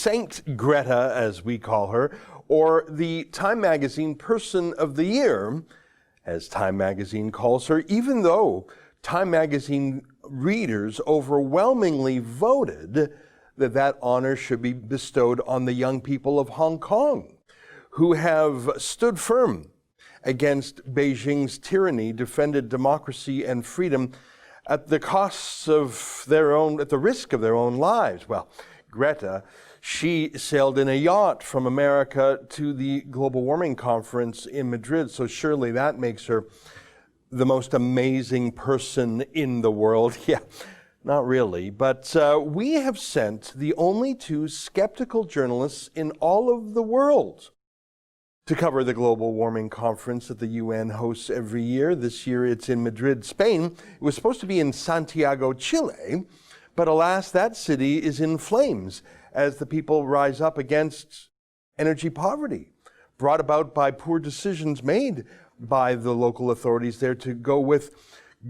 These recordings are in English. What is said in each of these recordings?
Saint Greta, as we call her, or the Time Magazine Person of the Year, as Time Magazine calls her, even though Time Magazine readers overwhelmingly voted that that honor should be bestowed on the young people of Hong Kong, who have stood firm against Beijing's tyranny, defended democracy and freedom at the costs of their own, at the risk of their own lives. Well, Greta, she sailed in a yacht from America to the global warming conference in Madrid, so surely that makes her the most amazing person in the world. Yeah, not really, but we have sent the only two skeptical journalists in all of the world to cover the global warming conference that the UN hosts every year. This year it's in Madrid, Spain. It was supposed to be in Santiago, Chile, but alas, that city is in flames as the people rise up against energy poverty, brought about by poor decisions made by the local authorities there to go with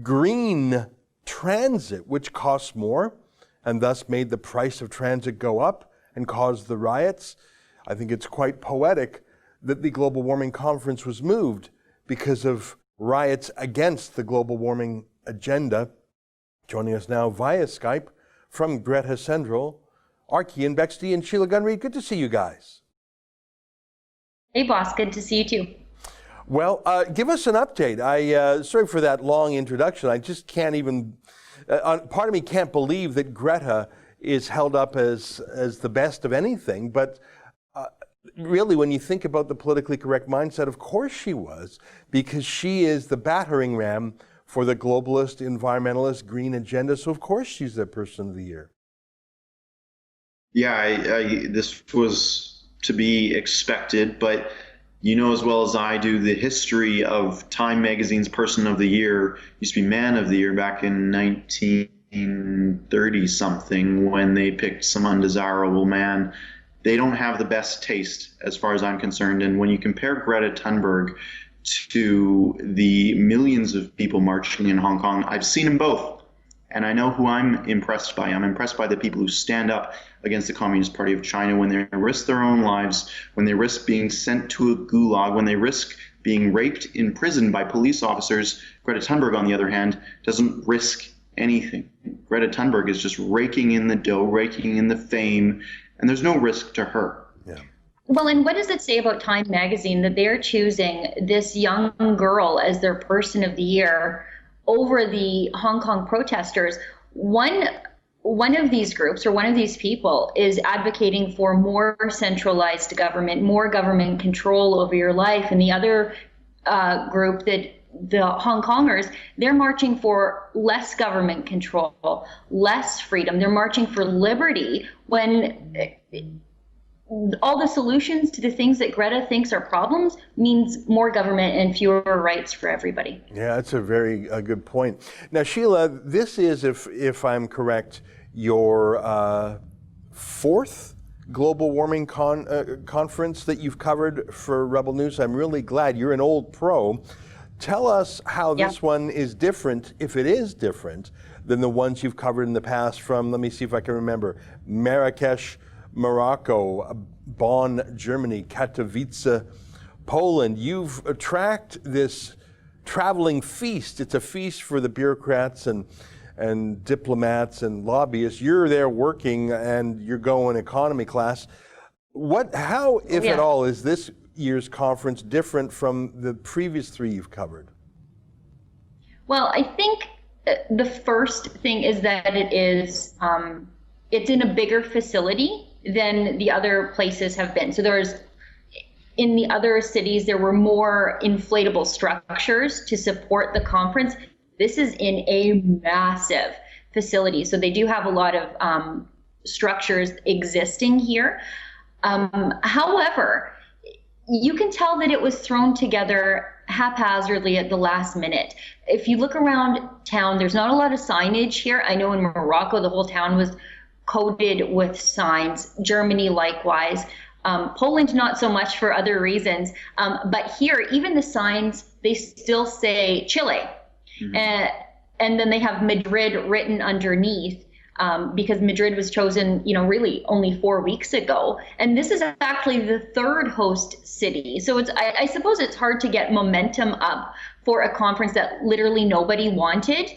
green transit, which costs more and thus made the price of transit go up and caused the riots. I think it's quite poetic that the global warming conference was moved because of riots against the global warming agenda. Joining us now via Skype from Greta Central, Keean, Bexte, and Sheila, Gunn, Reid. Good to see you guys. Hey, boss. Good to see you too. Well, give us an update. Sorry for that long introduction. I just can't even, part of me can't believe that Greta is held up as the best of anything, but really, when you think about the politically correct mindset, of course she was, because she is the battering ram for the globalist, environmentalist, green agenda. So of course she's the person of the year. Yeah, this was to be expected, but you know as well as I do, the history of Time Magazine's Person of the Year used to be Man of the Year back in 1930-something when they picked some undesirable man. They don't have the best taste as far as I'm concerned. And when you compare Greta Thunberg to the millions of people marching in Hong Kong, I've seen them both. And I know who I'm impressed by. I'm impressed by the people who stand up against the Communist Party of China when they risk their own lives, when they risk being sent to a gulag, when they risk being raped in prison by police officers. Greta Thunberg, on the other hand, doesn't risk anything. Greta Thunberg is just raking in the dough, raking in the fame, and there's no risk to her. Yeah. Well, and what does it say about Time Magazine that they're choosing this young girl as their Person of the Year over the Hong Kong protesters? One of these groups or one of these people is advocating for more centralized government, more government control over your life, and the other group, that the Hong Kongers, they're marching for less government control, less freedom. They're marching for liberty when all the solutions to the things that Greta thinks are problems means more government and fewer rights for everybody. Yeah, that's a very good point. Now, Sheila, this is, if I'm correct, your fourth global warming conference that you've covered for Rebel News. I'm really glad. You're an old pro. Tell us how this one is different, if it is different, than the ones you've covered in the past from, let me see if I can remember, Marrakesh, Morocco, Bonn, Germany, Katowice, Poland. You've tracked this traveling feast. It's a feast for the bureaucrats and diplomats and lobbyists. You're there working and you're going economy class. How, if at all, is this year's conference different from the previous three you've covered? Well, I think the first thing is that it is, it's in a bigger facility than the other places have been. So in the other cities, there were more inflatable structures to support the conference. This is in a massive facility. So they do have a lot of structures existing here. However, you can tell that it was thrown together haphazardly at the last minute. If you look around town, there's not a lot of signage here. I know in Morocco, the whole town was coated with signs. Germany, likewise. Poland, not so much for other reasons. But here, even the signs, they still say Chile. Mm-hmm. And then they have Madrid written underneath. because Madrid was chosen, really only 4 weeks ago. And this is actually the third host city. So I suppose it's hard to get momentum up for a conference that literally nobody wanted.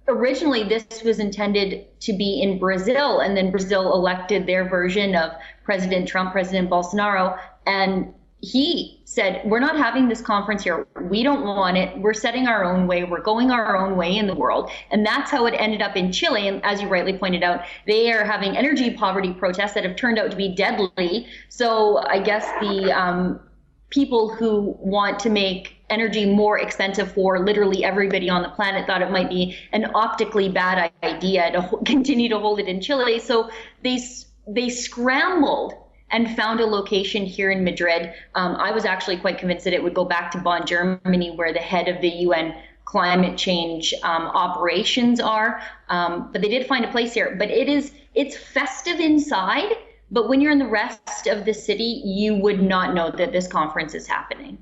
Originally, this was intended to be in Brazil, and then Brazil elected their version of President Trump, President Bolsonaro, and he said, we're not having this conference here. We don't want it. We're setting our own way. We're going our own way in the world. And that's how it ended up in Chile. And as you rightly pointed out, they are having energy poverty protests that have turned out to be deadly. So I guess the people who want to make energy more expensive for literally everybody on the planet thought it might be an optically bad idea to continue to hold it in Chile. So they scrambled and found a location here in Madrid. I was actually quite convinced that it would go back to Bonn, Germany, where the head of the UN climate change operations are. But they did find a place here. But it's festive inside, but when you're in the rest of the city, you would not know that this conference is happening.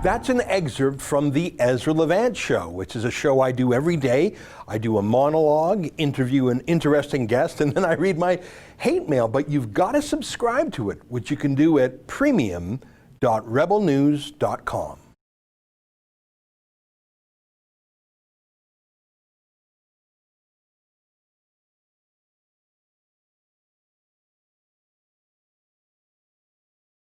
That's an excerpt from the Ezra Levant Show, which is a show I do every day. I do a monologue, interview an interesting guest, and then I read my hate mail. But you've got to subscribe to it, which you can do at premium.rebelnews.com.